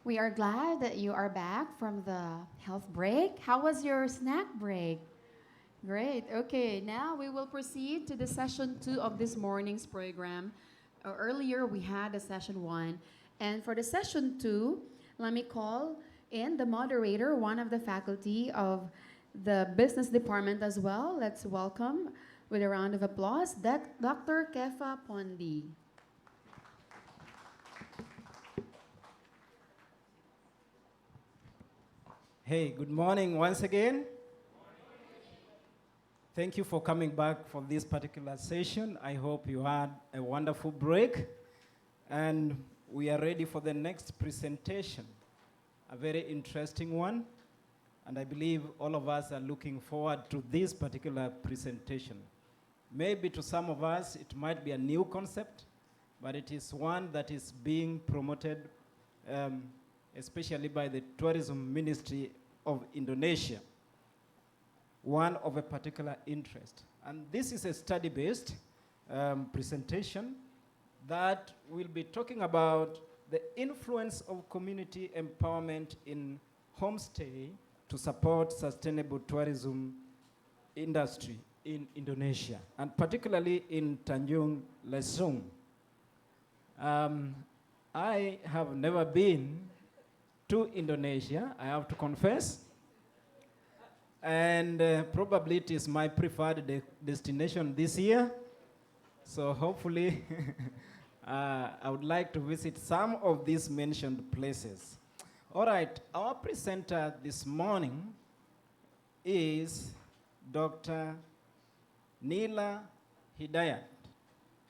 We are glad that you are back from the health break. How was your snack break? Great. Okay, now we will proceed to the session two of this morning's program. Earlier, we had a session one. And for the session two, let me call in the moderator, one of the faculty of the business department as well. Let's welcome, with a round of applause, Dr. Kefa Pondi. Hey, good morning once again. Thank you for coming back for this particular session. I hope you had a wonderful break. And we are ready for the next presentation, a very interesting one. And I believe all of us are looking forward to this particular presentation. Maybe to some of us, it might be a new concept, but it is one that is being promoted, um, especially by the Tourism Ministry of Indonesia, one of a particular interest. And this is a study-based presentation that will be talking about the influence of community empowerment in homestay to support sustainable tourism industry in Indonesia, and particularly in Tanjung Lesung. I have never been to Indonesia, I have to confess, and probably it is my preferred destination this year. So hopefully, I would like to visit some of these mentioned places. All right, our presenter this morning is Dr. Nila Hidayat.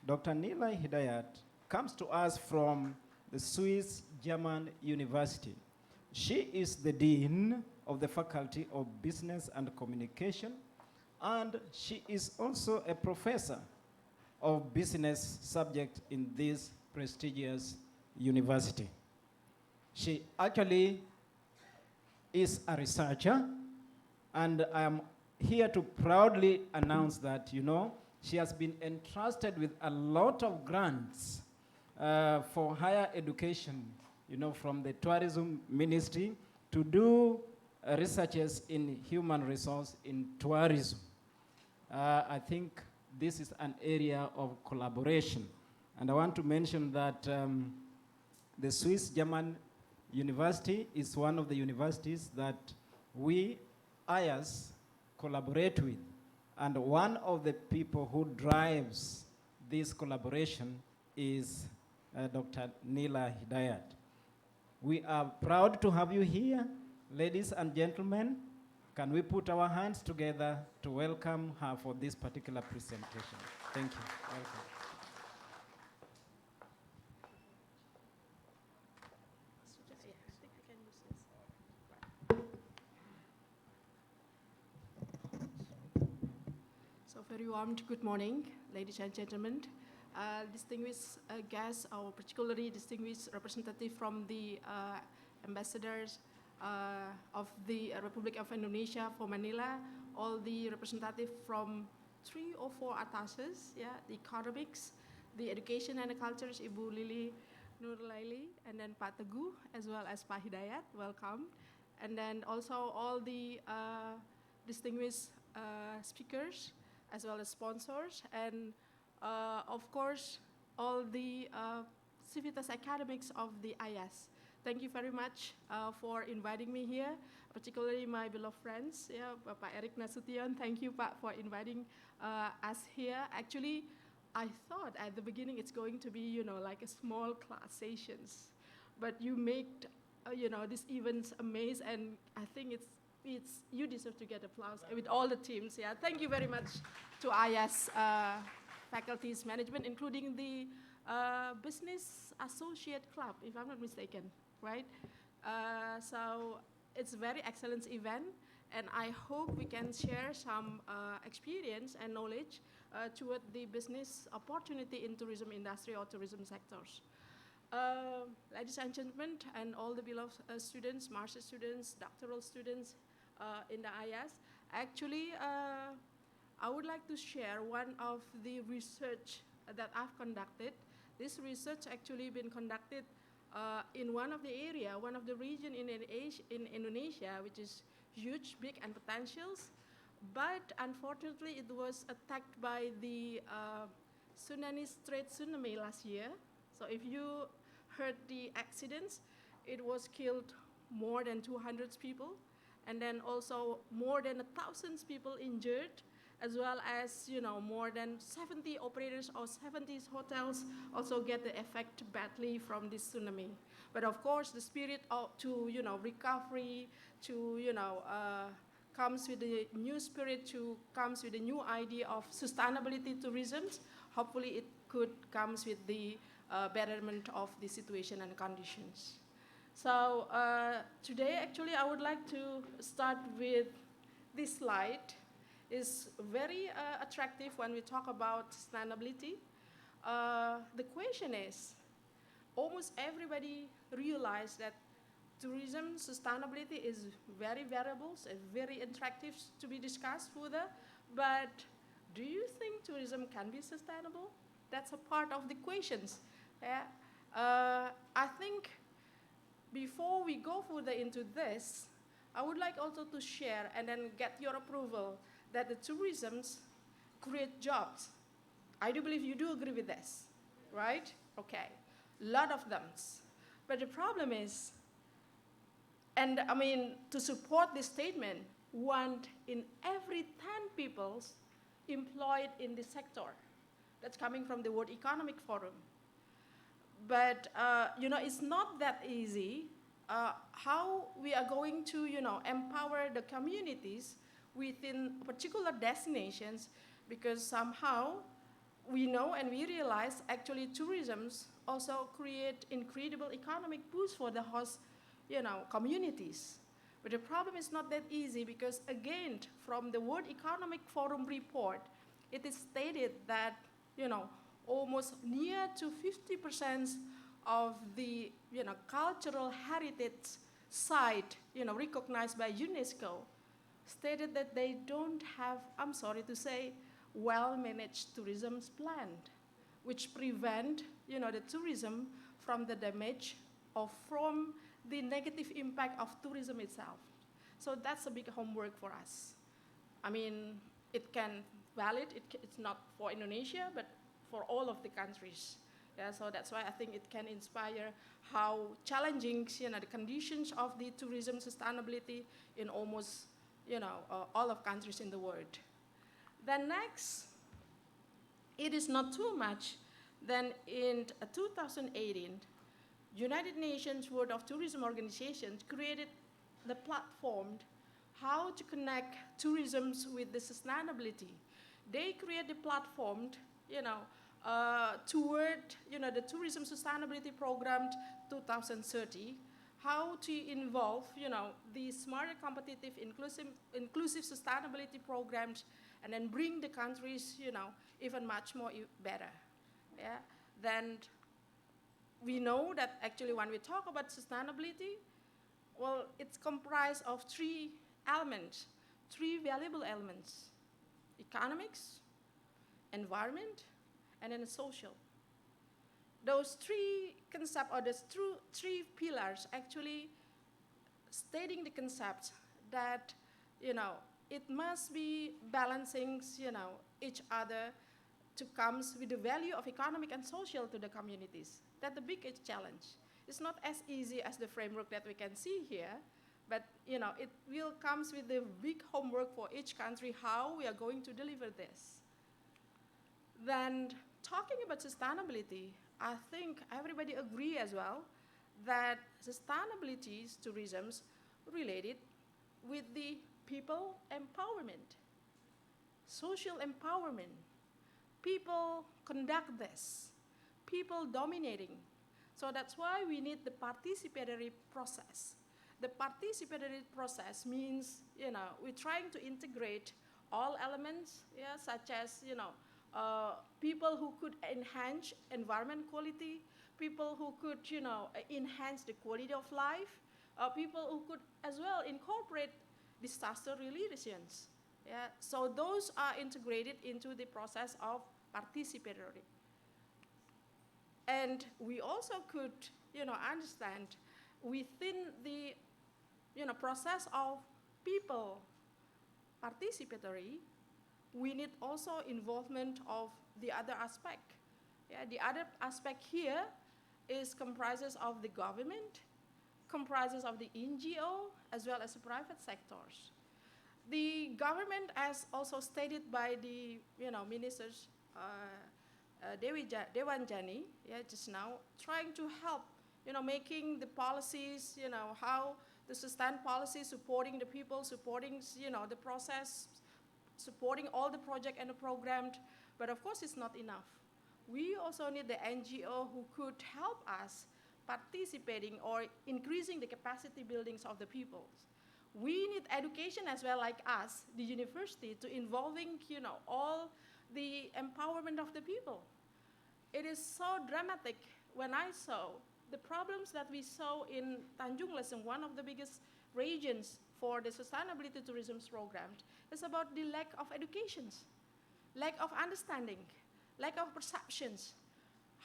Dr. Nila Hidayat comes to us from the Swiss German University. She is the Dean of the Faculty of Business and Communication, and she is also a professor of business subject in this prestigious university. She actually is a researcher, and I am here to proudly announce that, she has been entrusted with a lot of grants for higher education, from the Tourism Ministry to do researches in human resource in tourism. I think this is an area of collaboration. And I want to mention that the Swiss German University is one of the universities that we, IAS, collaborate with. And one of the people who drives this collaboration is Dr. Nila Hidayat. We are proud to have you here, ladies and gentlemen. Can we put our hands together to welcome her for this particular presentation? Thank you. Welcome. So very warm good morning, ladies and gentlemen. Distinguished guests, or particularly distinguished representative from the ambassadors of the Republic of Indonesia for Manila, all the representative from 3 or 4 atases, the economics, the education and the cultures, Ibu Lili Nurlaili, and then Pak Teguh, as well as Pak Hidayat, welcome. And then also all the distinguished speakers, as well as sponsors, and of course, all the civitas academics of the IAS. Thank you very much for inviting me here, particularly my beloved friends, Pak Eric Nasution. Thank you, Pak, for inviting us here. Actually, I thought at the beginning it's going to be, like a small class sessions, but you make, this events amazing, and I think you deserve to get applause with all the teams. Thank you very much to IAS faculties management, including the Business Associate Club, if I'm not mistaken, right? So it's a very excellent event, and I hope we can share some experience and knowledge toward the business opportunity in tourism industry or tourism sectors. Ladies and gentlemen, and all the beloved students, master students, doctoral students in the IAS, actually, I would like to share one of the research that I've conducted. This research actually been conducted in one of the area, one of the region in Indonesia, which is huge, big, and potentials. But unfortunately, it was attacked by the Tsunami Strait tsunami last year. So if you heard the accidents, it was killed more than 200 people, and then also more than 1,000 people injured, as well as more than 70 operators or 70 hotels also get the effect badly from this tsunami. But of course, the spirit to recovery, to comes with the new spirit, comes with a new idea of sustainability tourism. Hopefully, it could comes with the betterment of the situation and conditions. So today, actually, I would like to start with this slide. It's very attractive when we talk about sustainability. The question is, almost everybody realized that tourism sustainability is very variable and very attractive to be discussed further. But do you think tourism can be sustainable? That's a part of the questions. Yeah? I think before we go further into this, I would like also to share and then get your approval that the tourisms create jobs. I do believe you do agree with this, right? Okay, a lot of them. But the problem is, and I mean, to support this statement, 1 in every 10 people employed in this sector. That's coming from the World Economic Forum. But, it's not that easy how we are going to, empower the communities within particular destinations, because somehow we know and we realize actually tourism also create incredible economic boost for the host, communities. But the problem is not that easy because, again, from the World Economic Forum report, it is stated that, almost near to 50% of the, cultural heritage site, recognized by UNESCO, stated that they don't have, I'm sorry to say, well-managed tourism plan, which prevent, the tourism from the damage or from the negative impact of tourism itself. So that's a big homework for us. I mean, it can valid, it's not for Indonesia, but for all of the countries. Yeah, so that's why I think it can inspire how challenging, the conditions of the tourism sustainability in almost, all of countries in the world. Then next, it is not too much. Then in 2018, United Nations World of Tourism Organization created the platform how to connect tourism with the sustainability. They create the platform, toward, the Tourism Sustainability Program 2030, how to involve, the smarter, competitive, inclusive sustainability programs, and then bring the countries, even much more better. Yeah. Then we know that actually when we talk about sustainability, well, it's comprised of 3 elements, 3 valuable elements: economics, environment, and then social. Those 3 concepts, or those 3 pillars, actually stating the concept that, it must be balancing, each other to comes with the value of economic and social to the communities. That's the biggest challenge. It's not as easy as the framework that we can see here, but, it will comes with the big homework for each country how we are going to deliver this. Then, talking about sustainability, I think everybody agree as well that sustainability tourism related with the people empowerment, social empowerment. People conduct this, people dominating. So that's why we need the participatory process. The participatory process means, we're trying to integrate all elements, yeah, such as, people who could enhance environment quality, people who could, enhance the quality of life, people who could as well incorporate disaster resilience. Yeah? So those are integrated into the process of participatory. And we also could understand within the, process of people participatory, we need also involvement of the other aspect. Yeah, the other aspect here is comprises of the government, comprises of the NGO, as well as the private sectors. The government, as also stated by the ministers Dewanjani, just now, trying to help, making the policies, how the sustain policy, supporting the people, supporting, the process, supporting all the project and the program, but of course it's not enough. We also need the NGO who could help us participating or increasing the capacity buildings of the people. We need education as well, like us, the university, to involving, all the empowerment of the people. It is so dramatic when I saw the problems that we saw in Tanjung Lesung, one of the biggest regions for the sustainability tourism program, is about the lack of educations, lack of understanding, lack of perceptions,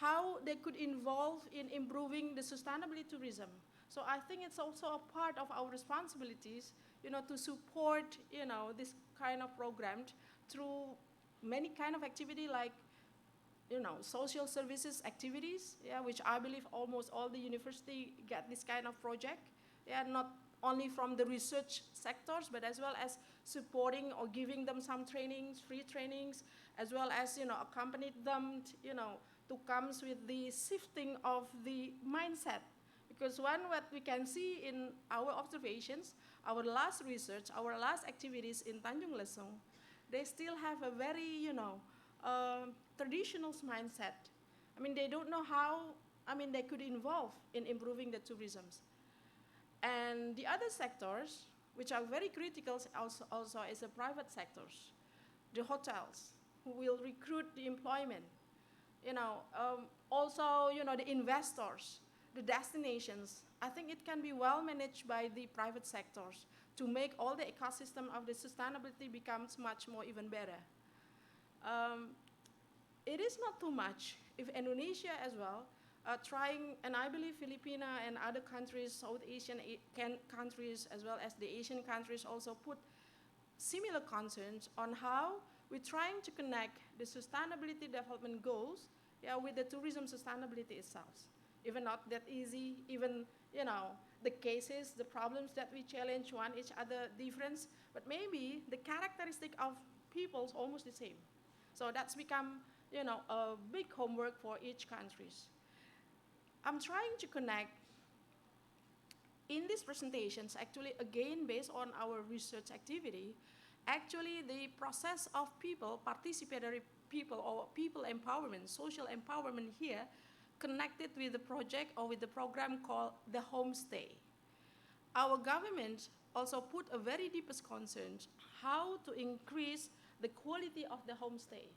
how they could involve in improving the sustainability tourism. So I think it's also a part of our responsibilities, to support, this kind of program through many kind of activity like, social services activities, which I believe almost all the university get this kind of project, not only from the research sectors, but as well as supporting or giving them some trainings, free trainings, as well as, accompany them, to comes with the shifting of the mindset. Because what we can see in our observations, our last research, our last activities in Tanjung Lesung, they still have a very, traditional mindset. I mean, they don't know how, they could involve in improving the tourism. And the other sectors, which are very critical also is the private sectors, the hotels, who will recruit the employment, also, the investors, the destinations. I think it can be well managed by the private sectors to make all the ecosystem of the sustainability becomes much more even better. It is not too much if Indonesia as well trying, and I believe Filipina and other countries, South Asian countries, as well as the Asian countries also put similar concerns on how we're trying to connect the sustainability development goals with the tourism sustainability itself. Even not that easy, even, the cases, the problems that we challenge one each other difference, but maybe the characteristic of people's almost the same. So that's become, a big homework for each countries. I'm trying to connect in these presentations, actually, again, based on our research activity, actually the process of people, participatory people or people empowerment, social empowerment here, connected with the project or with the program called the homestay. Our government also put a very deepest concern how to increase the quality of the homestay.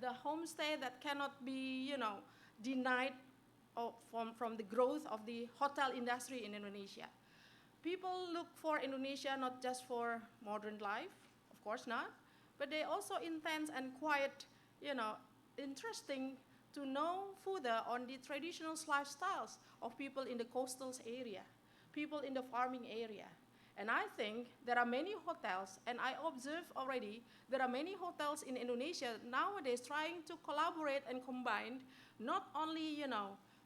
The homestay that cannot be, denied from the growth of the hotel industry in Indonesia. People look for Indonesia not just for modern life, of course not, but they also intense and quite, interesting to know further on the traditional lifestyles of people in the coastal area, people in the farming area. And I think there are many hotels, and I observe already, there are many hotels in Indonesia nowadays trying to collaborate and combine, not only,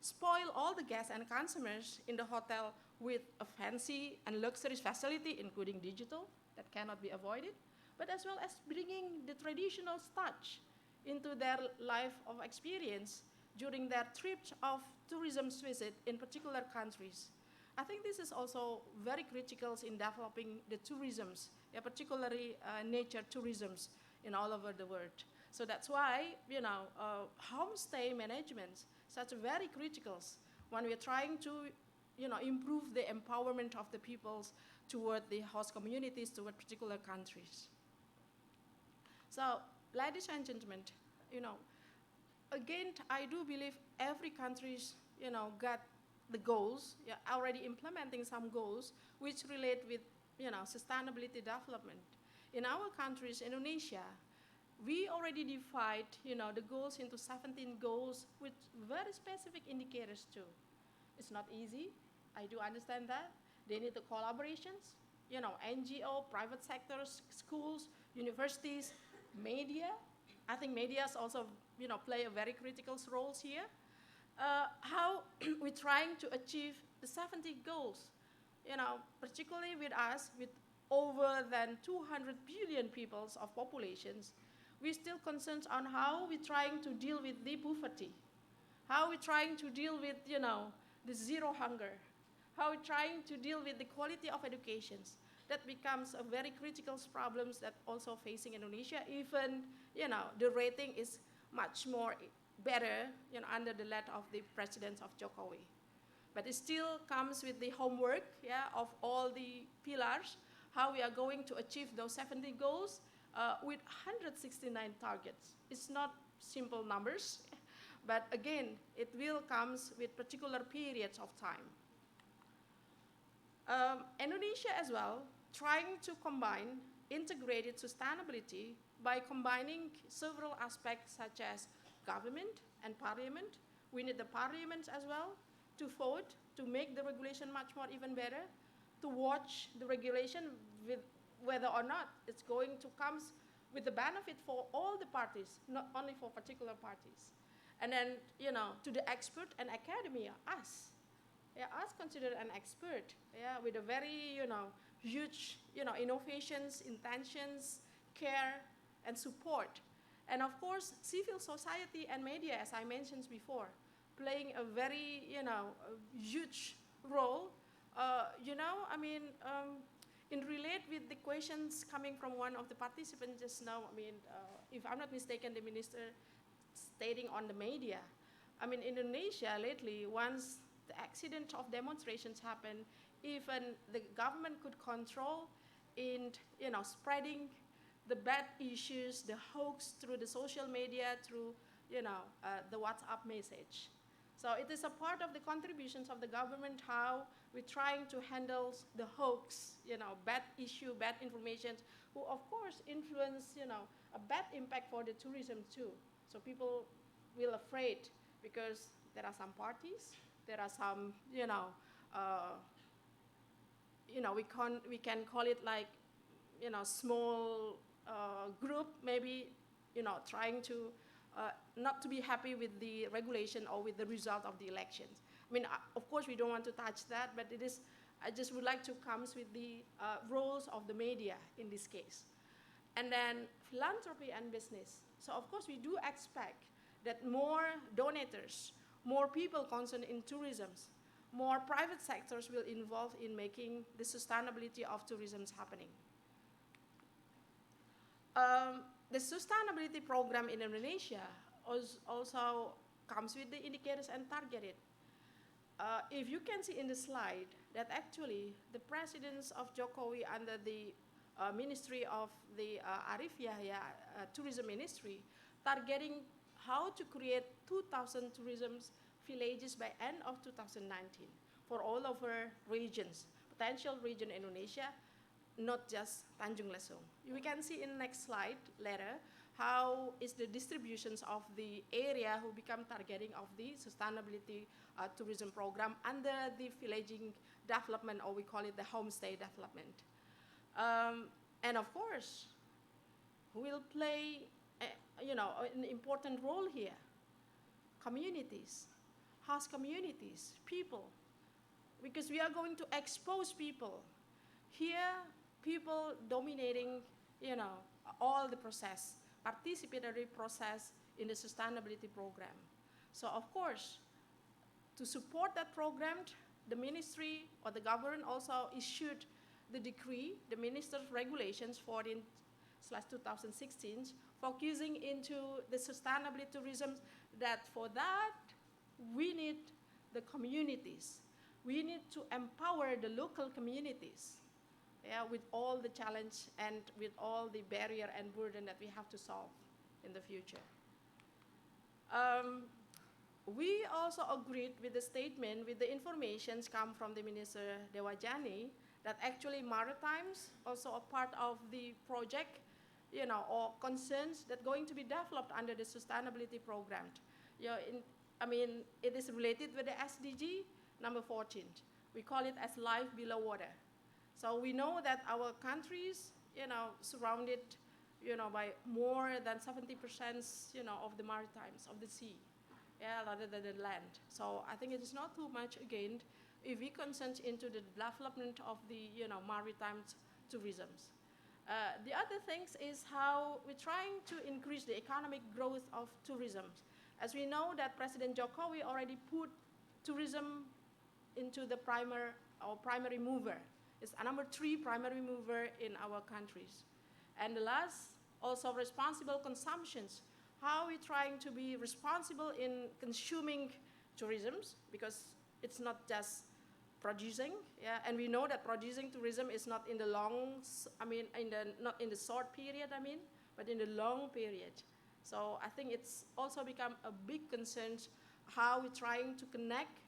spoil all the guests and consumers in the hotel with a fancy and luxurious facility, including digital, that cannot be avoided, but as well as bringing the traditional touch into their life of experience during their trips of tourism visit in particular countries. I think this is also very critical in developing the tourisms, particularly nature tourisms in all over the world. So that's why, homestay management such very critical when we're trying to, improve the empowerment of the peoples toward the host communities, toward particular countries. So, ladies and gentlemen, again, I do believe every country's, got the goals, already implementing some goals which relate with, sustainability development. In our countries, Indonesia, we already divide, the goals into 17 goals with very specific indicators too. It's not easy. I do understand that. They need the collaborations, NGO, private sectors, schools, universities, media. I think medias also, play a very critical roles here. How we're trying to achieve the 70 goals, particularly with us, with over than 200 billion peoples of populations, we're still concerned on how we're trying to deal with the poverty, how we're trying to deal with, the zero hunger, how we're trying to deal with the quality of educations. That becomes a very critical problems that also facing Indonesia, even, the rating is much more better, under the lead of the president of Jokowi. But it still comes with the homework, of all the pillars, how we are going to achieve those 70 goals with 169 targets. It's not simple numbers, but again, it will comes with particular periods of time. Indonesia as well, trying to combine integrated sustainability by combining several aspects such as government and parliament. We need the parliament as well to vote, to make the regulation much more even better, to watch the regulation with whether or not it's going to come with the benefit for all the parties, not only for particular parties. And then, to the expert and academia, us. Us considered an expert, with a very, huge, innovations, intentions, care, and support. And of course, civil society and media, as I mentioned before, playing a very, a huge role. In relate with the questions coming from one of the participants just now, if I'm not mistaken, the minister stating on the media, Indonesia lately, once the accident of demonstrations happened, even the government could control in, spreading the bad issues, the hoax through the social media, through, the WhatsApp message. So it is a part of the contributions of the government, how we're trying to handle the hoax, bad issue, bad information, who of course influence, a bad impact for the tourism too. So people will afraid because there are some parties, there are some, we can call it like, small group maybe, trying to not to be happy with the regulation or with the result of the elections. Of course, we don't want to touch that, but it is. I just would like to come with the roles of the media in this case, and then philanthropy and business. So of course, we do expect that more donors, more people concerned in tourism, more private sectors will involve in making the sustainability of tourism happening. The sustainability program in Indonesia also comes with the indicators and targeted. If you can see in the slide that actually the presidents of Jokowi under the Ministry of the Arif Yahya Tourism Ministry targeting how to create 2,000 tourism villages by end of 2019 for all of our regions, potential region Indonesia, not just Tanjung Lesung. We can see in the next slide later how is the distributions of the area who become targeting of the sustainability tourism program under the villaging development, or we call it the homestay development. And of course, will play an important role here. Communities, host communities, people, because we are going to expose people. Here, people dominating, all the process, participatory process in the sustainability program. So of course, to support that program, the ministry or the government also issued the decree, the minister's regulations 14/2016, focusing into the sustainability tourism, that for that, we need the communities. We need to empower the local communities, with all the challenge and with all the barrier and burden that we have to solve in the future. We also agreed with the statement, with the informations come from the Minister Dewajani, that actually maritimes also a part of the project, or concerns that going to be developed under the sustainability program. It is related with the SDG, Number 14, we call it as life below water. So we know that our countries, surrounded, by more than 70%, of the maritimes, of the sea, rather than the land. So I think it is not too much, again, if we consent into the development of the, maritime tourism. The other things is how we're trying to increase the economic growth of tourism. As we know that President Jokowi already put tourism into the primary mover. It's a number 3 primary mover in our countries. And the last, also responsible consumptions. How we're trying to be responsible in consuming tourism, because it's not just producing, and we know that producing tourism is not in the not in the short period, but in the long period. So I think it's also become a big concern how we're trying to connect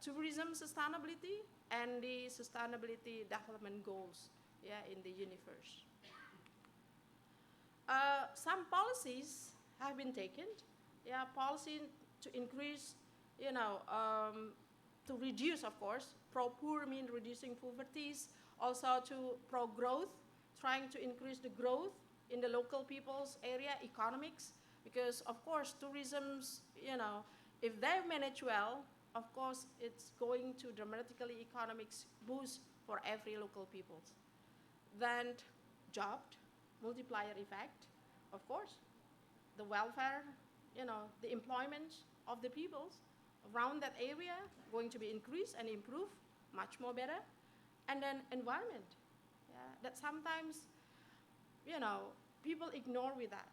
tourism sustainability and the sustainability development goals, in the universe. Some policies have been taken, policy to increase, to reduce, of course, pro-poor mean reducing poverties, also to pro-growth, trying to increase the growth in the local people's area, economics, because, of course, tourism's, if they manage well, of course, it's going to dramatically economics boost for every local people. Then job, multiplier effect, of course, the welfare, the employment of the peoples around that area going to be increased and improved much more better. And then environment, that sometimes, people ignore with that.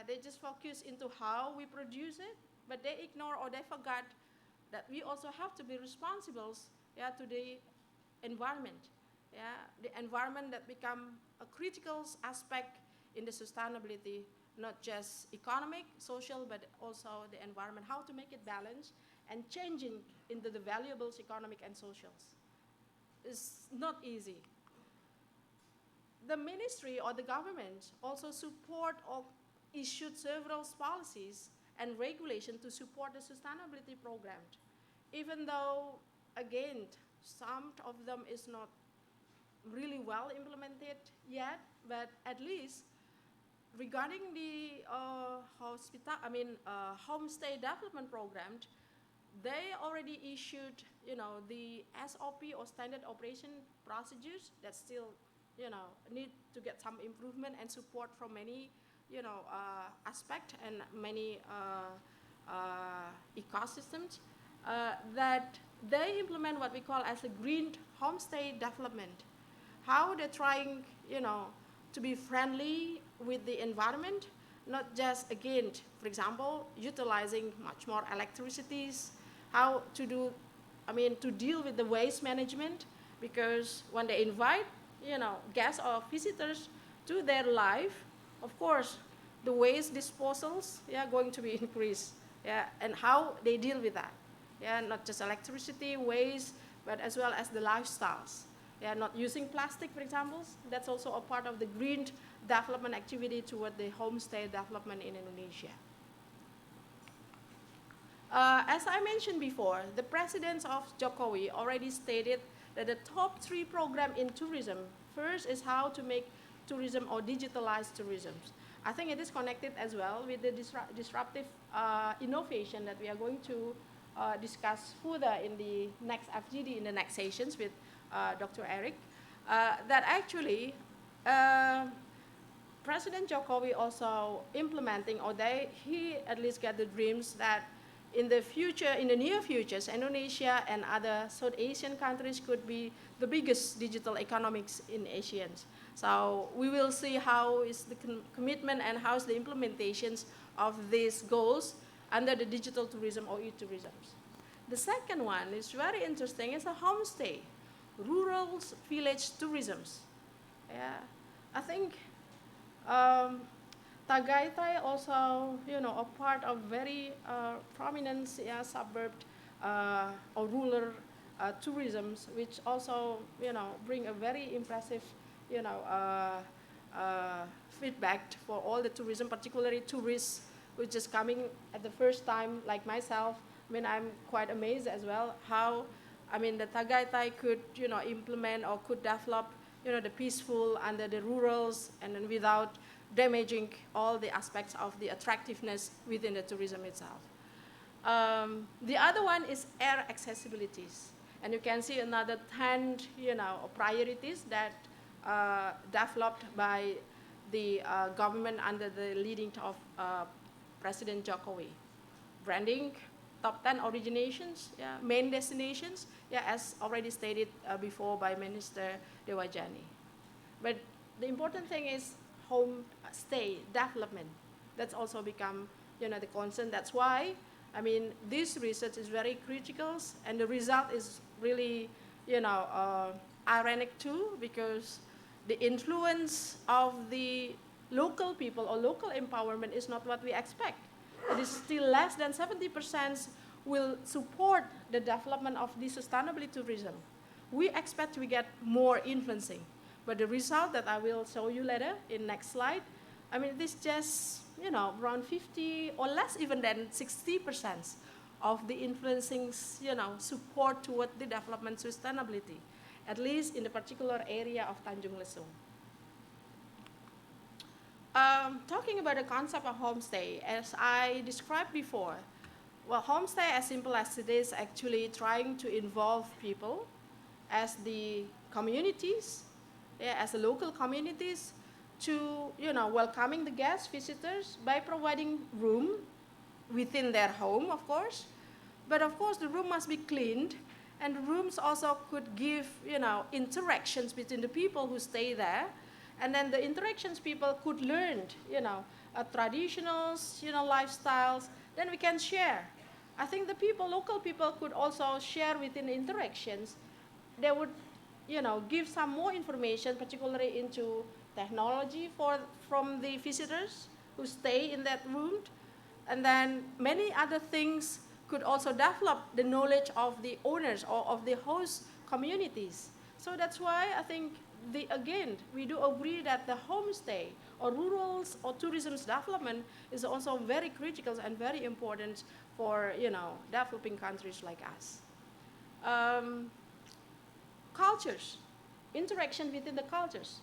They just focus into how we produce it, but they ignore or they forgot that we also have to be responsible, to the environment. The environment that become a critical aspect in the sustainability, not just economic, social, but also the environment, how to make it balanced and changing into the valuables, economic and socials. It's not easy. The ministry or the government also support or issued several policies and regulations to support the sustainability program. Even though, again, some of them is not really well implemented yet, but at least regarding the homestay development program, they already issued, the SOP or standard operation procedures that still, need to get some improvement and support from many, aspect and many ecosystems, that they implement what we call as a green homestay development. How they're trying, to be friendly with the environment, not just, again, for example, utilizing much more electricities, how to do, to deal with the waste management, because when they invite, guests or visitors to their life, of course, the waste disposals, going to be increased, and how they deal with that, not just electricity, waste, but as well as the lifestyles. Not using plastic, for example, that's also a part of the green development activity toward the homestay development in Indonesia. As I mentioned before, the president of Jokowi already stated that the top 3 programs in tourism, first is how to make tourism or digitalize tourism. I think it is connected as well with the disruptive innovation that we are going to discuss further in the next FGD, in the next sessions with Dr. Eric, that actually President Jokowi also implementing, or he at least got the dreams that in the future, in the near future, Indonesia and other South Asian countries could be the biggest digital economies in Asia. So we will see how is the commitment and how is the implementations of these goals under the digital tourism or e-tourism. The second one is very interesting. It's a homestay, rural village tourism. I think Tagaytay also, a part of very prominent suburb or rural tourism, which also, bring a very impressive, feedback for all the tourism, particularly tourists, which is coming at the first time, like myself. I'm quite amazed as well how I mean, the Tagaytay could, implement or could develop, the peaceful under the rurals and then without damaging all the aspects of the attractiveness within the tourism itself. The other one is air accessibilities. And you can see another 10, priorities that developed by the government under the leading of President Jokowi. Branding, top 10 originations, main destinations, as already stated before by Minister Dewajani. But the important thing is homestay development. That's also become, the concern. That's why, I mean, this research is very critical, and the result is really, ironic too, because the influence of the local people or local empowerment is not what we expect. It is still less than 70% will support the development of the sustainability tourism. We expect we get more influencing, but the result that I will show you later in next slide, I mean, it is just, around 50 or less even than 60% of the influencing, support toward the development sustainability, at least in the particular area of Tanjung Lesung. Talking about the concept of homestay, as I described before, well, homestay, as simple as it is, actually trying to involve people as the communities, as the local communities, to welcoming the guests, visitors, by providing room within their home, of course. But of course, the room must be cleaned, and the rooms also could give interactions between the people who stay there, and then the interactions people could learn traditionals, lifestyles. Then we can share. I think the people, local people, could also share within the interactions. They would, give some more information, particularly into technology from the visitors who stay in that room. And then many other things could also develop the knowledge of the owners or of the host communities. So that's why I think, again, we do agree that the homestay or rural or tourism development is also very critical and very important for developing countries like us. Cultures, interaction within the cultures,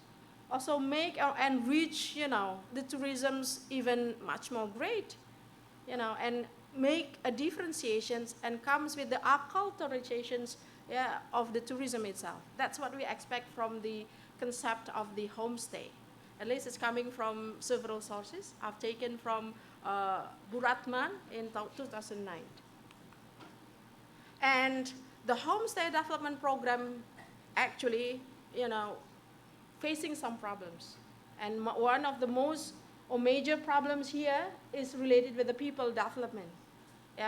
also make or enrich the tourism's even much more great, and make a differentiations and comes with the acculturations of the tourism itself. That's what we expect from the concept of the homestay. At least it's coming from several sources. I've taken from Buratman in 2009. And the homestay development program actually, facing some problems. And one of the most or major problems here is related with the people development.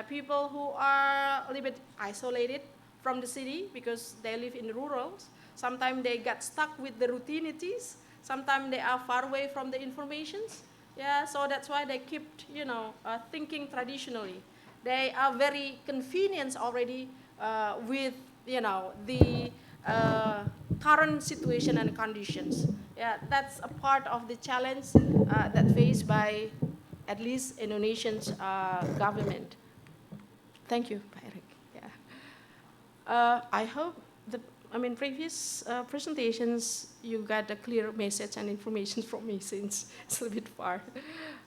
People who are a little bit isolated from the city because they live in the rurals. Sometimes they get stuck with the routinities. Sometimes they are far away from the informations. So that's why they keep, thinking traditionally. They are very convenient already with, the current situation and conditions. That's a part of the challenge that faced by at least Indonesian's government. Thank you, Pak Erick. I hope previous presentations, you got a clear message and information from me since it's a little bit far.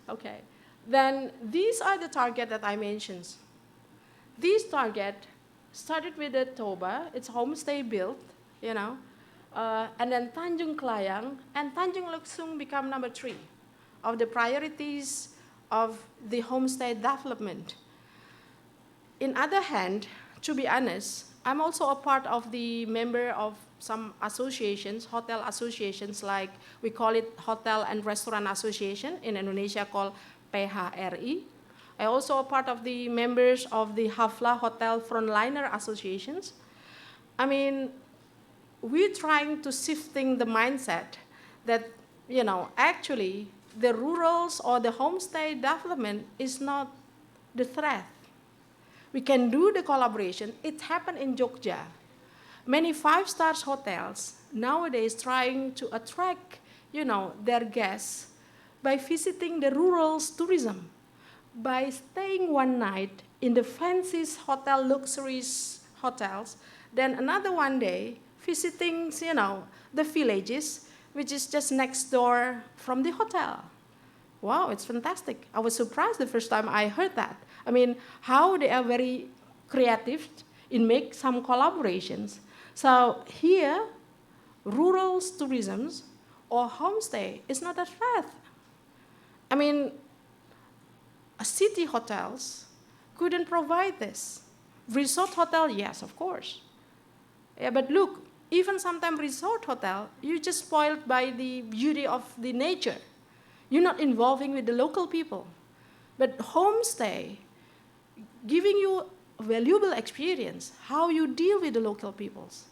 Okay. Then these are the targets that I mentioned. These targets started with the Toba, it's homestay built, and then Tanjung Klayang and Tanjung Lesung become number 3 of the priorities of the homestay development. In other hand, to be honest, I'm also a part of the member of some associations, hotel associations, like we call it Hotel and Restaurant Association in Indonesia called PHRI. I also a part of the members of the Hafla Hotel Frontliner Associations. I mean, we're trying to shifting the mindset that, actually the rurals or the homestay development is not the threat. We can do the collaboration. It happened in Jogja. Many 5-star hotels nowadays trying to attract, their guests by visiting the rural tourism, by staying one night in the fancy hotel, luxurious hotels, Then another one day, visiting, the villages, which is just next door from the hotel. Wow, it's fantastic. I was surprised the first time I heard that. I mean, how they are very creative in make some collaborations. So here, rural tourism or homestay is not a threat. I mean, city hotels couldn't provide this. Resort hotel, yes, of course. Yeah, but look, even sometimes resort hotel, you're just spoiled by the beauty of the nature. You're not involving with the local people. But homestay, giving you a valuable experience, how you deal with the local peoples.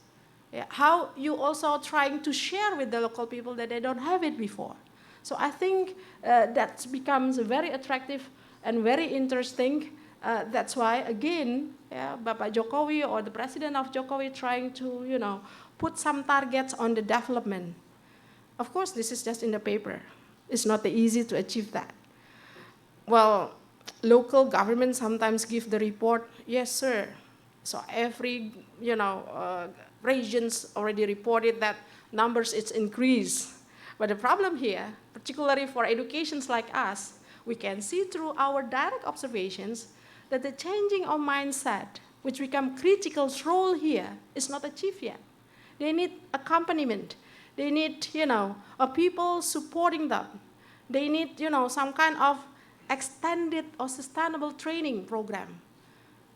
Yeah, how you also trying to share with the local people that they don't have it before. So I think that becomes very attractive and very interesting. That's why, again, Bapak Jokowi or the President of Jokowi trying to, put some targets on the development. Of course, this is just in the paper. It's not easy to achieve that. Well, local government sometimes give the report, yes, sir. So every, regions already reported that numbers it's increased. But the problem here, particularly for educations like us, we can see through our direct observations that the changing of mindset, which become critical role here, is not achieved yet. They need accompaniment. They need, a people supporting them. They need, some kind of extended or sustainable training program.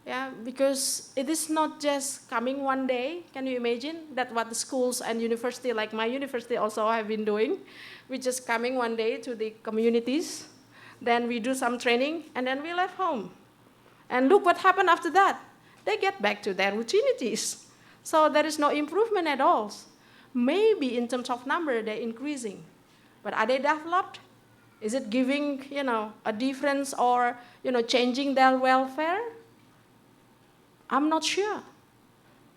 Yeah, because it is not just coming one day. Can you imagine that what the schools and university, like my university also have been doing? We just coming one day to the communities, then we do some training, and then we left home. And look what happened after that. They get back to their routinities. So there is no improvement at all. Maybe in terms of number, they're increasing. But are they developed? Is it giving, a difference or, changing their welfare? I'm not sure.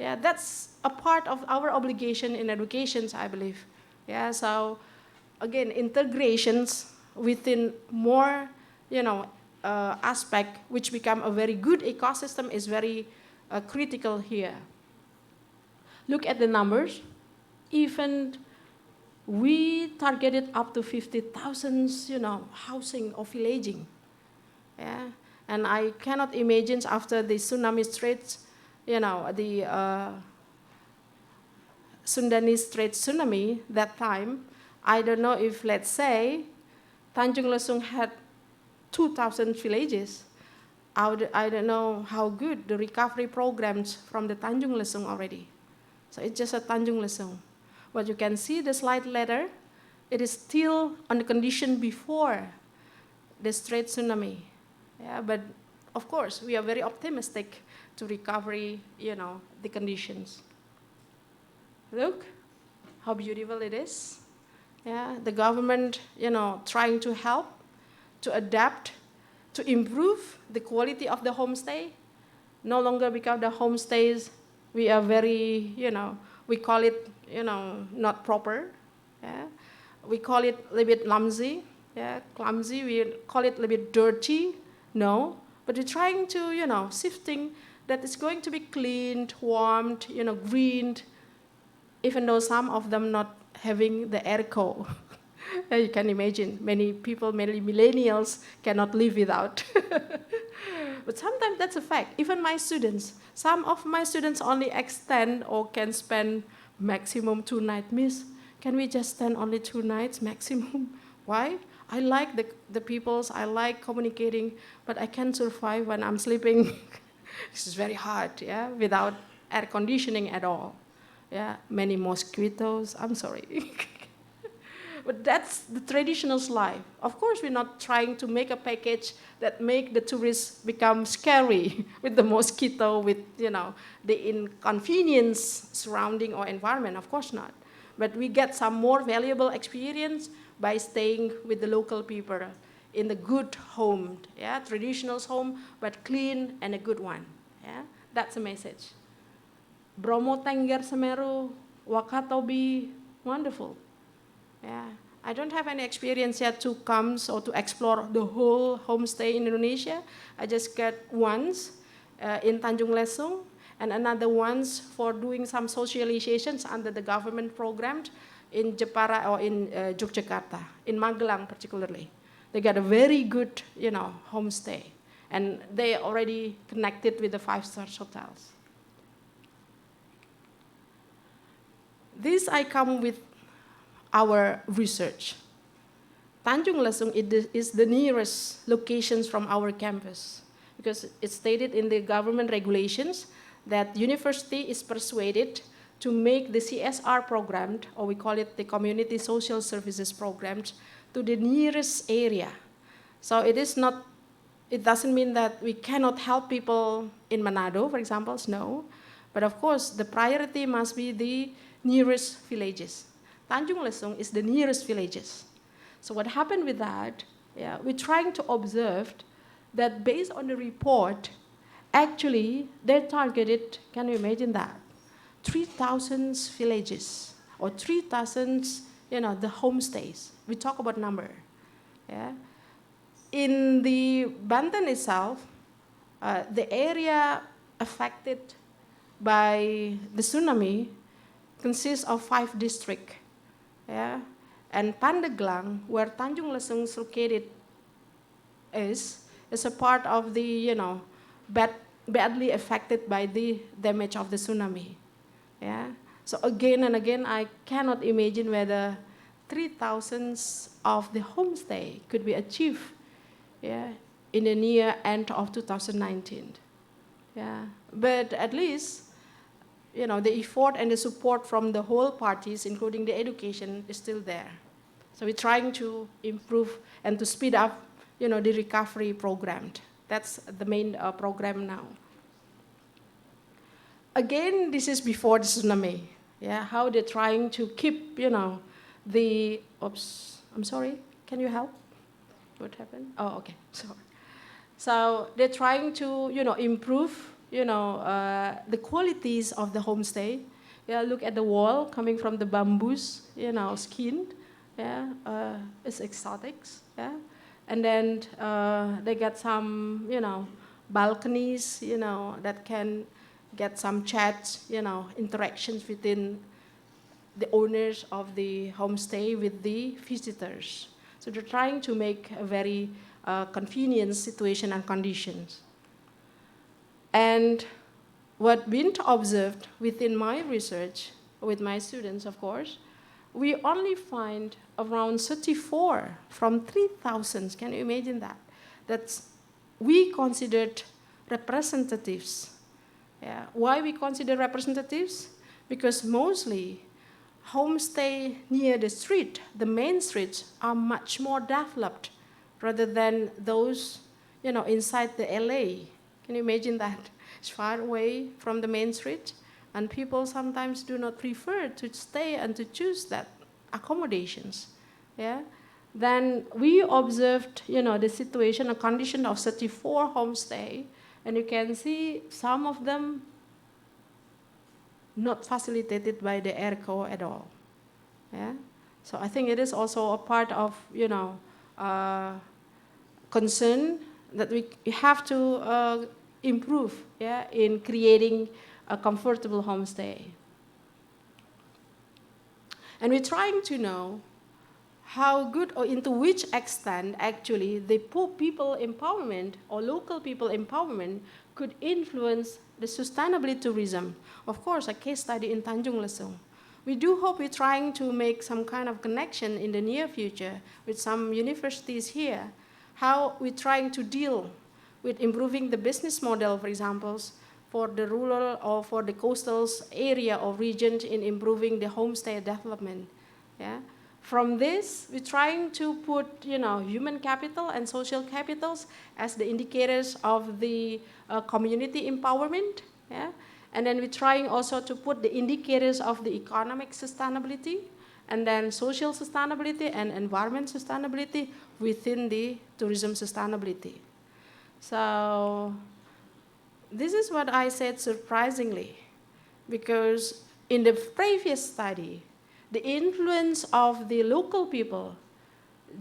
Yeah, that's a part of our obligation in education, I believe. Yeah, so again, integrations within more, aspect, which become a very good ecosystem, is very critical here. Look at the numbers. Even we targeted up to 50,000, housing or villaging. Yeah, and I cannot imagine after the tsunami straits, the Sundanese Strait tsunami that time. I don't know if, let's say, Tanjung Lesung had 2,000 villages. I don't know how good the recovery programs from the Tanjung Lesung already. So it's just a Tanjung Lesung. But you can see the slide later, it is still on the condition before the Strait tsunami. Yeah, but of course, we are very optimistic to recovery, the conditions. Look how beautiful it is. Yeah, the government, trying to help, to adapt, to improve the quality of the homestay. No longer because the homestays, we are very, we call it, not proper. Yeah. We call it a little bit clumsy. We call it a little bit dirty. No, but we're trying to, shifting that it's going to be cleaned, warmed, greened, even though some of them not having the airco. You can imagine, many people, many millennials cannot live without. But sometimes that's a fact. Even my students, some of my students only extend or can spend maximum 2 nights. Miss, can we just spend only 2 nights maximum? Why? I like the peoples, I like communicating, but I can't survive when I'm sleeping. This is very hard, yeah, without air conditioning at all. Yeah, many mosquitoes, I'm sorry. But that's the traditional life. Of course, we're not trying to make a package that make the tourists become scary with the mosquito, with, the inconvenience surrounding or environment, of course not. But we get some more valuable experience by staying with the local people in the good home, yeah, traditional home, but clean and a good one. Yeah, that's a message. Bromo Tengger Semeru, Wakatobi, wonderful. Yeah, I don't have any experience yet to come or to explore the whole homestay in Indonesia. I just got once in Tanjung Lesung, and another ones for doing some socializations under the government programs in Jepara or in Yogyakarta, in Magelang particularly. They got a very good, homestay, and they already connected with the 5-star hotels. This I come with our research. Tanjung Lesung is the nearest locations from our campus, because it's stated in the government regulations that university is persuaded to make the CSR program, or we call it the Community Social Services programs, to the nearest area. So it doesn't mean that we cannot help people in Manado, for example, no. But of course, the priority must be the nearest villages. Tanjung Lesung is the nearest villages. So what happened with that, we're trying to observe that based on the report, actually, they targeted, can you imagine that? 3,000 villages, or 3,000, the homestays. We talk about number. Yeah? In the Banten itself, the area affected by the tsunami consists of 5 districts. Yeah? And Pandeglang, where Tanjung Lesung is located, is a part of the, badly affected by the damage of the tsunami. Yeah? So again and again, I cannot imagine whether 3,000 of the homestay could be achieved, in the near end of 2019. Yeah? But at least, the effort and the support from the whole parties, including the education, is still there. So we're trying to improve and to speed up, the recovery program. That's the main program now. Again, this is before the tsunami. Yeah, how they're trying to keep, I'm sorry, can you help? What happened? Oh, okay, sorry. So they're trying to, improve, the qualities of the homestay. Yeah, look at the wall coming from the bamboos, skin. Yeah, it's exotics. Yeah, and then they got some, balconies, that can get some chats, interactions within the owners of the homestay with the visitors. So they're trying to make a very convenient situation and conditions. And what been observed within my research, with my students, of course, we only find around 34 from 3,000. Can you imagine that? That's we considered representatives. Yeah. Why we consider representatives? Because mostly homestay near the street, the main streets, are much more developed rather than those, inside the LA. Can you imagine that? It's far away from the main street, and people sometimes do not prefer to stay and to choose that accommodations. Yeah. Then we observed, the situation, a condition of 34 homestay, and you can see some of them not facilitated by the ERCO at all. Yeah? So I think it is also a part of, concern that we have to improve, in creating a comfortable homestay. And we're trying to know how good or into which extent actually the people empowerment or local people empowerment could influence the sustainability tourism. Of course, a case study in Tanjung Lesung. We do hope we're trying to make some kind of connection in the near future with some universities here, how we're trying to deal with improving the business model, for example, for the rural or for the coastal area or region in improving the homestay development. Yeah? From this, we're trying to put, human capital and social capitals as the indicators of the community empowerment. Yeah? And then we're trying also to put the indicators of the economic sustainability, and then social sustainability and environment sustainability within the tourism sustainability. So this is what I said surprisingly, because in the previous study, the influence of the local people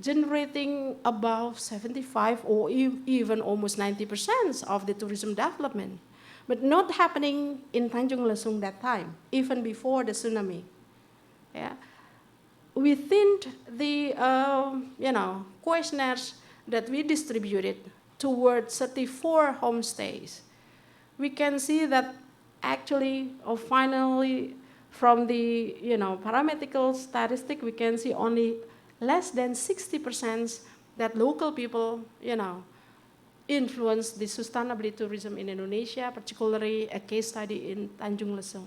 generating above 75 or even almost 90% of the tourism development. but not happening in Tanjung Lesung that time, even before the tsunami. Yeah. Within the questionnaires that we distributed towards 34 homestays, we can see that actually, or finally, from the parametrical statistic, we can see only less than 60% that local people influence the sustainability tourism in Indonesia, particularly a case study in Tanjung Lesung.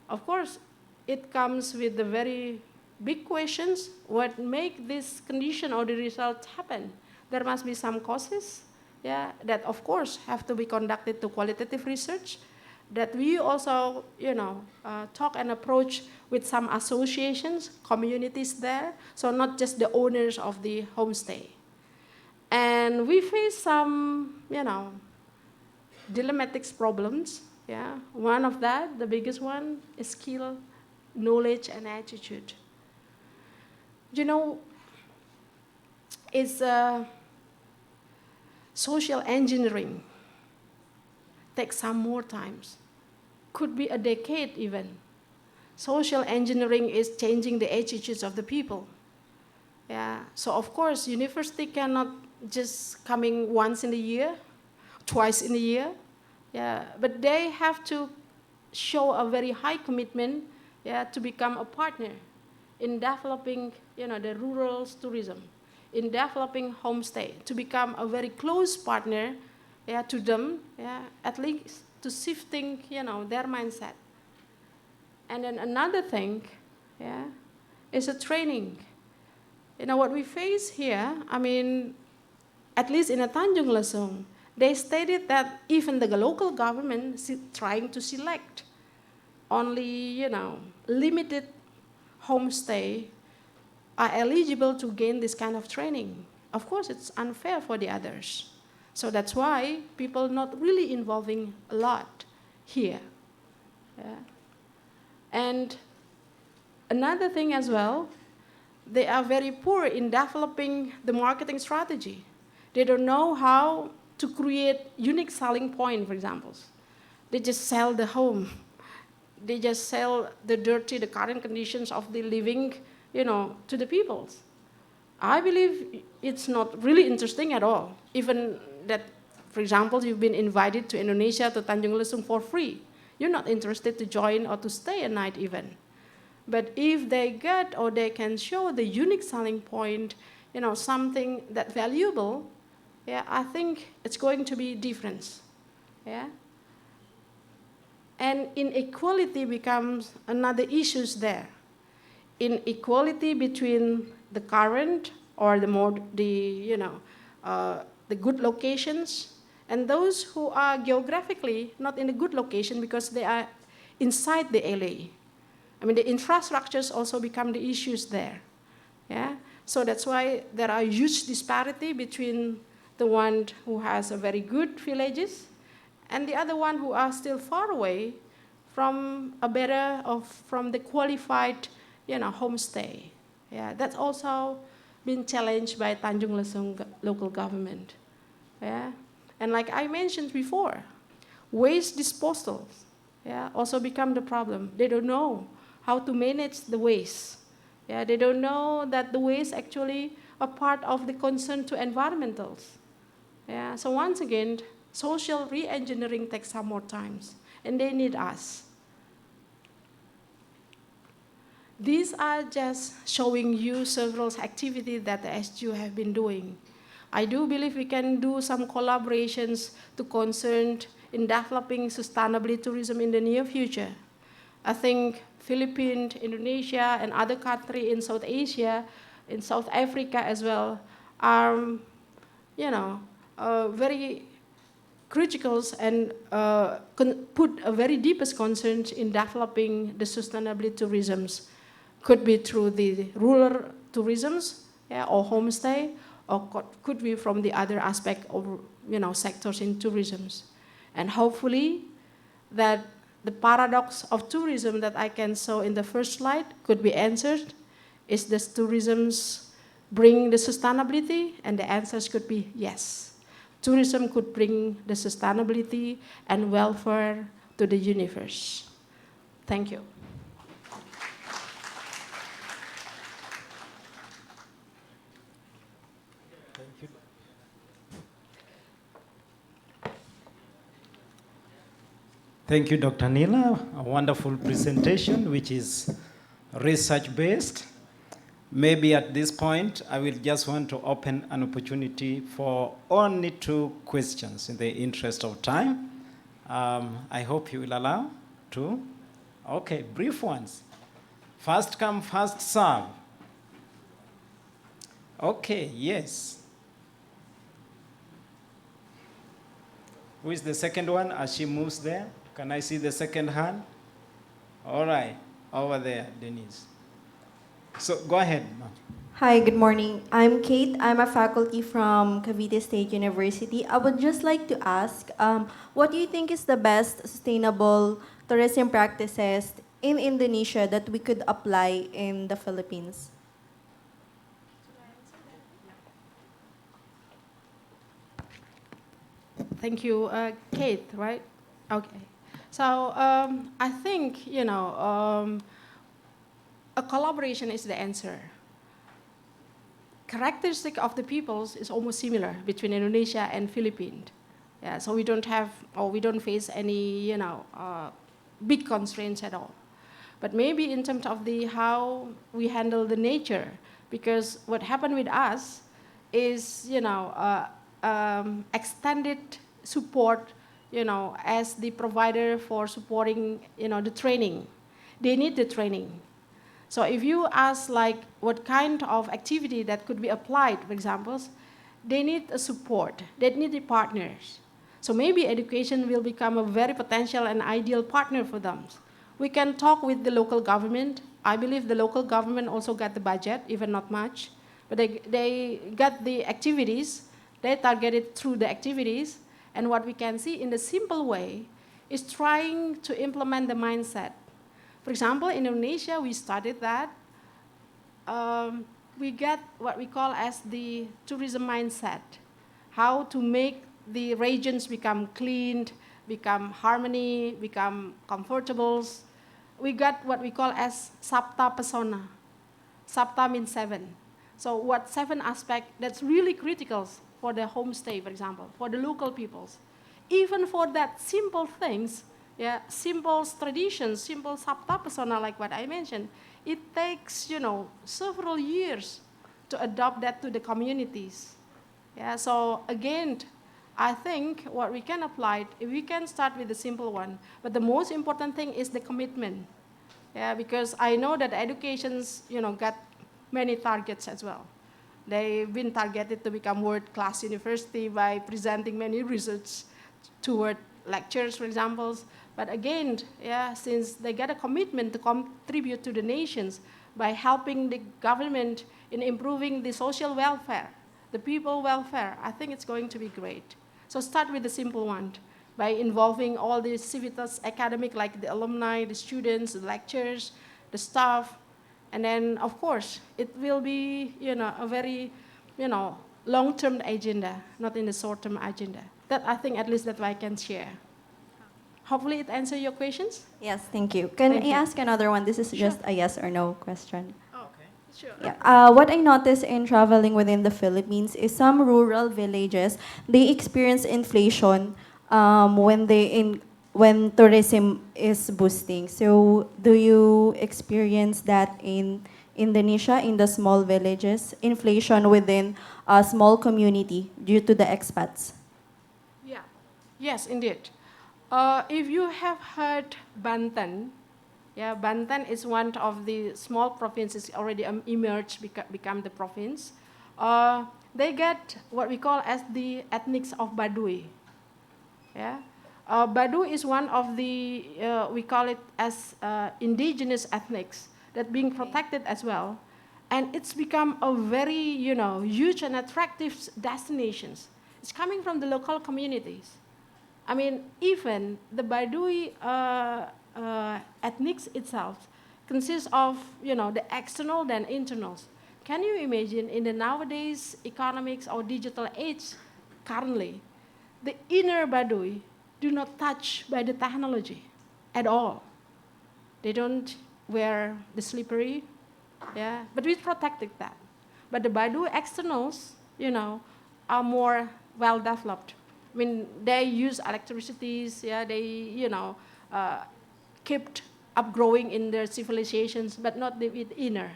Of course, it comes with the very big questions. What make this condition or the results happen? There must be some causes, that of course have to be conducted to qualitative research, that we also, talk and approach with some associations, communities there, so not just the owners of the homestay. And we face some, dilemmatic problems. One of that, the biggest one, is skill, knowledge, and attitude. It's social engineering. Takes some more times. Could be a decade even. Social engineering is changing the attitudes of the people. So of course, university cannot just coming once in a year, twice in a year. But they have to show a very high commitment, to become a partner in developing, the rural tourism, in developing homestay, to become a very close partner, to them, at least to shifting, their mindset. And then another thing, is a training. What we face here, at least in a Tanjung Lesung, they stated that even the local government trying to select only, limited homestay are eligible to gain this kind of training. Of course, it's unfair for the others. So that's why people not really involving a lot here. And another thing as well, they are very poor in developing the marketing strategy. They don't know how to create unique selling point, for example. They just sell the home. They just sell the the current conditions of the living, to the people. I believe it's not really interesting at all. Even that, for example, you've been invited to Indonesia, to Tanjung Lesung for free. You're not interested to join or to stay a night even. But if they get or they can show the unique selling point, something that valuable, I think it's going to be difference. And inequality becomes another issue there. Inequality between the current or the good locations and those who are geographically not in a good location because they are inside the LA. The infrastructures also become the issues there. So that's why there are huge disparity between the one who has a very good villages and the other one who are still far away from from the qualified, homestay. That's also been challenged by Tanjung Lesung local government. And like I mentioned before, waste disposal, also become the problem. They don't know how to manage the waste. They don't know that the waste actually a part of the concern to environmentals. So once again, social re-engineering takes some more times, and they need us. These are just showing you several activities that the SGU have been doing. I do believe we can do some collaborations to concern in developing sustainability tourism in the near future. I think Philippines, Indonesia, and other countries in South Asia, in South Africa as well, are, very critical and put a very deepest concern in developing the sustainability tourisms. Could be through the rural tourisms, or homestay, or could be from the other aspect of, sectors in tourisms. And hopefully that the paradox of tourism that I can show in the first slide could be answered. Is this tourism's bring the sustainability? And the answers could be yes. tourism could bring the sustainability and welfare to the universe. Thank you. Thank you, Dr. Nila. A wonderful presentation, which is research-based. Maybe at this point, I will just want to open an opportunity for only 2 questions in the interest of time. I hope you will allow 2. Okay, brief ones. First come, first serve. Okay, yes. Who is the second one as she moves there? Can I see the second hand? All right, over there, Denise. So go ahead, ma'am. Hi, good morning. I'm Kate. I'm a faculty from Cavite State University. I would just like to ask, what do you think is the best sustainable tourism practices in Indonesia that we could apply in the Philippines? Thank you, Kate, right? Okay. So I think, a collaboration is the answer. Characteristic of the peoples is almost similar between Indonesia and Philippines. Yeah, so we don't have, or we don't face any, big constraints at all. But maybe in terms of the how we handle the nature, because what happened with us is, extended support, as the provider for supporting, the training. They need the training. So if you ask like what kind of activity that could be applied, for example, they need a support, they need the partners. So maybe education will become a very potential and ideal partner for them. We can talk with the local government. I believe the local government also got the budget, even not much, but they got the activities, they targeted through the activities, and what we can see in the simple way is trying to implement the mindset. For example, in Indonesia, we studied that. We get what we call as the tourism mindset, how to make the regions become clean, become harmony, become comfortable. We got what we call as Sapta Pesona. Sapta means 7. So what 7 aspect that's really critical for the homestay, for example, for the local peoples. Even for that simple things, yeah, simple traditions, simple Sapta Pesona like what I mentioned, it takes, several years to adopt that to the communities. Yeah, so again, I think what we can apply, we can start with the simple one, but the most important thing is the commitment. Yeah, because I know that education's, got many targets as well. They've been targeted to become world-class university by presenting many research toward lectures, for example. But again, yeah, since they get a commitment to contribute to the nations by helping the government in improving the social welfare, the people welfare, I think it's going to be great. So start with the simple one by involving all the civitas academic, like the alumni, the students, the lecturers, the staff, and then of course it will be, a very, long-term agenda, not in the short-term agenda. That I think at least that I can share. Hopefully it answers your questions. Yes, thank you. Can Thank I you. ask another one? This is Sure. just a yes or no question. Okay, sure. Yeah. What I noticed in traveling within the Philippines is some rural villages, they experience inflation when tourism is boosting. So do you experience that in Indonesia, in the small villages, inflation within a small community due to the expats? Yeah. Yes, indeed. If you have heard Banten, yeah, Banten is one of the small provinces already emerged, become the province. They get what we call as the ethnics of Baduy. Yeah, Baduy is one of the we call it as indigenous ethnics that being protected as well, and it's become a very huge and attractive destinations. It's coming from the local communities. I mean, even the Baduy ethnics itself consists of, the external and internals. Can you imagine in the nowadays economics or digital age currently, the inner Baduy do not touch by the technology at all. They don't wear the slippery, yeah, but we protected that. But the Baduy externals, are more well developed. I mean, they use electricities, yeah, they, kept upgrowing in their civilizations, but not the inner.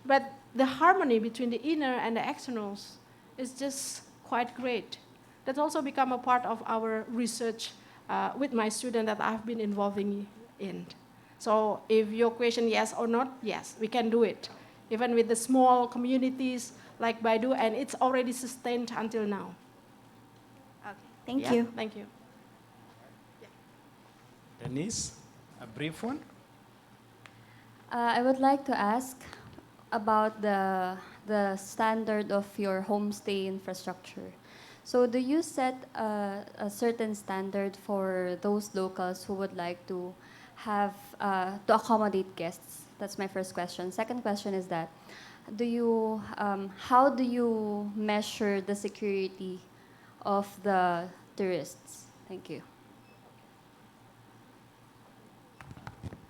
But the harmony between the inner and the externals is just quite great. That also become a part of our research with my student that I've been involving in. So if your question yes or not, yes, we can do it. Even with the small communities like Baidu, and it's already sustained until now. Thank Yeah, you. Thank you. Denise, a brief one. I would like to ask about the standard of your homestay infrastructure. So do you set a certain standard for those locals who would like to have to accommodate guests? That's my first question. Second question is that how do you measure the security of the tourists? Thank you.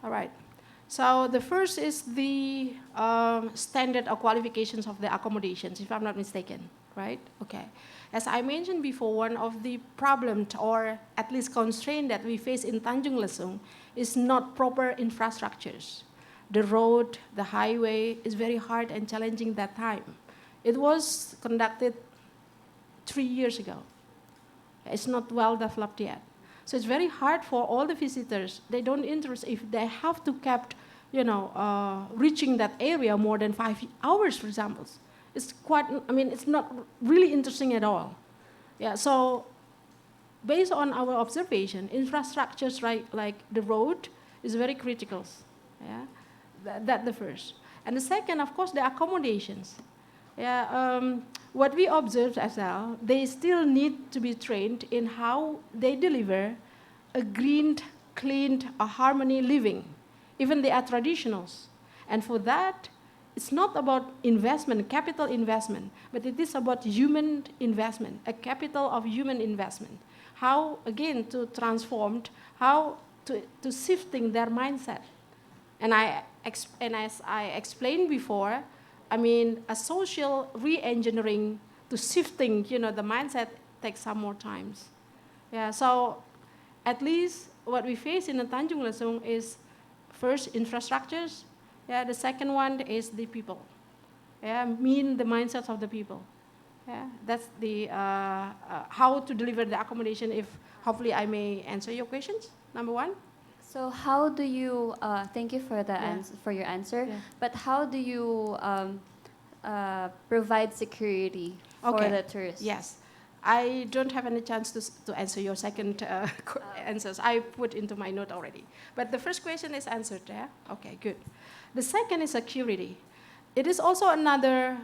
All right. So the first is the standard or qualifications of the accommodations, if I'm not mistaken, right? Okay. As I mentioned before, one of the problems or at least constraint that we face in Tanjung Lesung is not proper infrastructures. The road, the highway is very hard and challenging that time. It was conducted 3 years ago. It's not well developed yet. So it's very hard for all the visitors. They don't interest if they have to kept, reaching that area more than 5 hours, for example. It's it's not really interesting at all. Yeah, so based on our observation, infrastructures like the road is very critical. Yeah, that's the first. And the second, of course, the accommodations. Yeah, what we observed as well, they still need to be trained in how they deliver a green, clean, a harmony living. Even they are traditionals. And for that, it's not about investment, capital investment, but it is about human investment, a capital of human investment. How, again, to transform, how to shifting their mindset. And as I explained before, a social re-engineering to shifting, the mindset takes some more times. Yeah, so at least what we face in the Tanjung Lesung is first infrastructures. Yeah, the second one is the people. Yeah, the mindsets of the people. Yeah, that's the how to deliver the accommodation. If hopefully I may answer your questions. Number one. So how do you, thank you for for your answer, Yeah. but how do you provide security for the tourists? Yes. I don't have any chance to answer your second answers. I put into my note already. But the first question is answered, yeah? Okay, good. The second is security. It is also another,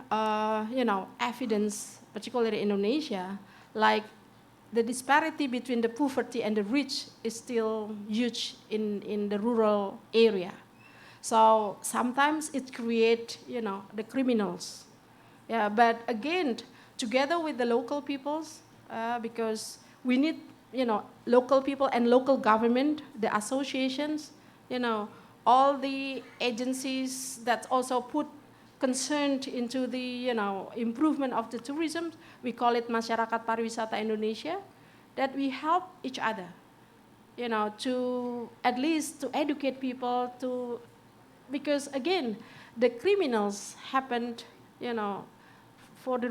evidence, particularly in Indonesia, like the disparity between the poverty and the rich is still huge in the rural area. So sometimes it creates, the criminals. Yeah, but again, together with the local peoples, because we need, local people and local government, the associations, all the agencies that also put concern into the, improvement of the tourism. We call it Masyarakat Pariwisata Indonesia, that we help each other, to at least to educate people because again, the criminals happened, for the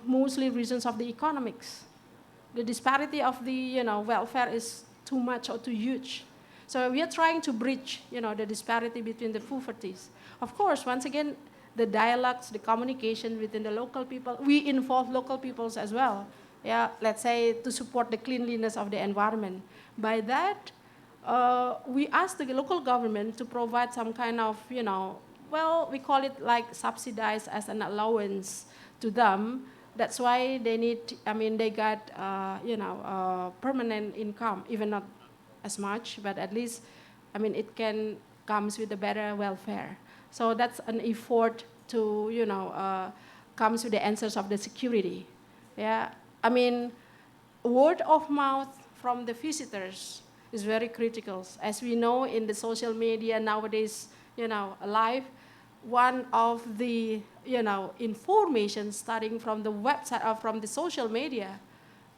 mostly reasons of the economics. The disparity of the, welfare is too much or too huge. So we are trying to bridge, the disparity between the poverties. Of course, once again, the dialogues, the communication within the local people, we involve local peoples as well. Yeah, let's say to support the cleanliness of the environment. By that, we ask the local government to provide some kind of, we call it like subsidized as an allowance to them. That's why they need, they got, permanent income, even not as much, but at least, it comes with a better welfare. So that's an effort to, comes with the answers of the security. Yeah, word of mouth from the visitors is very critical. As we know in the social media nowadays, live, one of the, information starting from the website or from the social media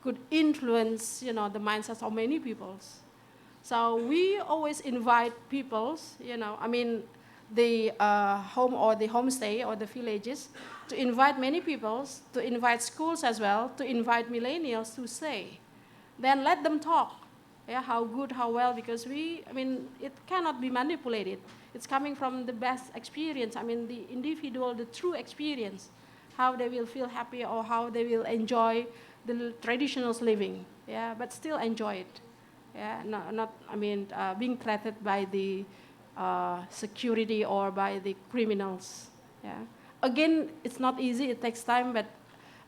could influence, the mindsets of many people. So we always invite people, the home or the homestay or the villages, to invite many people, to invite schools as well, to invite millennials to stay. Then let them talk, how good, how well, because it cannot be manipulated. It's coming from the best experience, the individual, the true experience, how they will feel happy or how they will enjoy the traditional living, but still enjoy it. Not being threatened by the security or by the criminals. Again, it's not easy, it takes time, but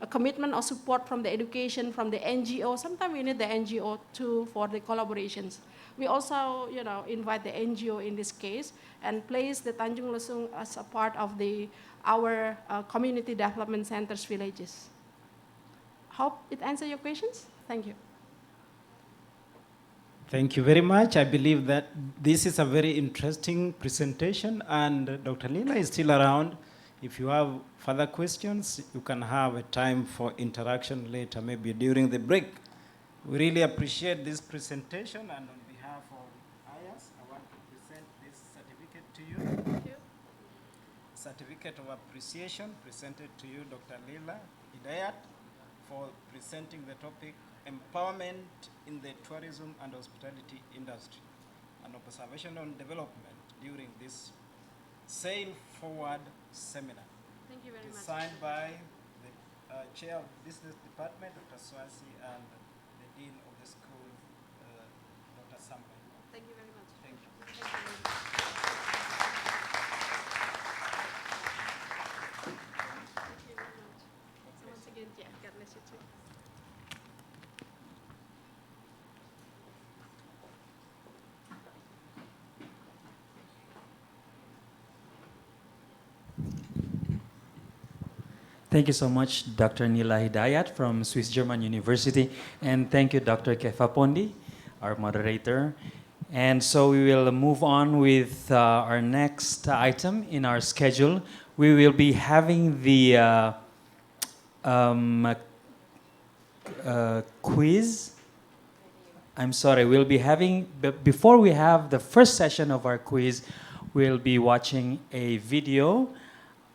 a commitment or support from the education, from the NGO. Sometimes we need the NGO too for the collaborations. We also, invite the NGO in this case and place the Tanjung Lesung as a part of our community development centers villages. Hope it answers your questions. Thank you. Thank you very much. I believe that this is a very interesting presentation, and Dr. Nila is still around. If you have further questions, you can have a time for interaction later, maybe during the break. We really appreciate this presentation, and on behalf of IAS, I want to present this certificate to you. Thank you. Certificate of appreciation presented to you, Dr. Nila Hidayat, for presenting the topic empowerment in the tourism and hospitality industry, and observation on development during this Sail Forward seminar. Thank you very much. Designed by the chair of the business department, Dr. Swasi, and the dean of the school, Dr. Sambay. Thank you very much. Thank you. Thank you very much. Thank you very much. So once again, God bless you too. Thank you so much, Dr. Nila Hidayat from Swiss German University. And thank you, Dr. Kefa Pondi, our moderator. And so we will move on with our next item in our schedule. We will be having the quiz. I'm sorry, we'll be having, before we have the first session of our quiz, we'll be watching a video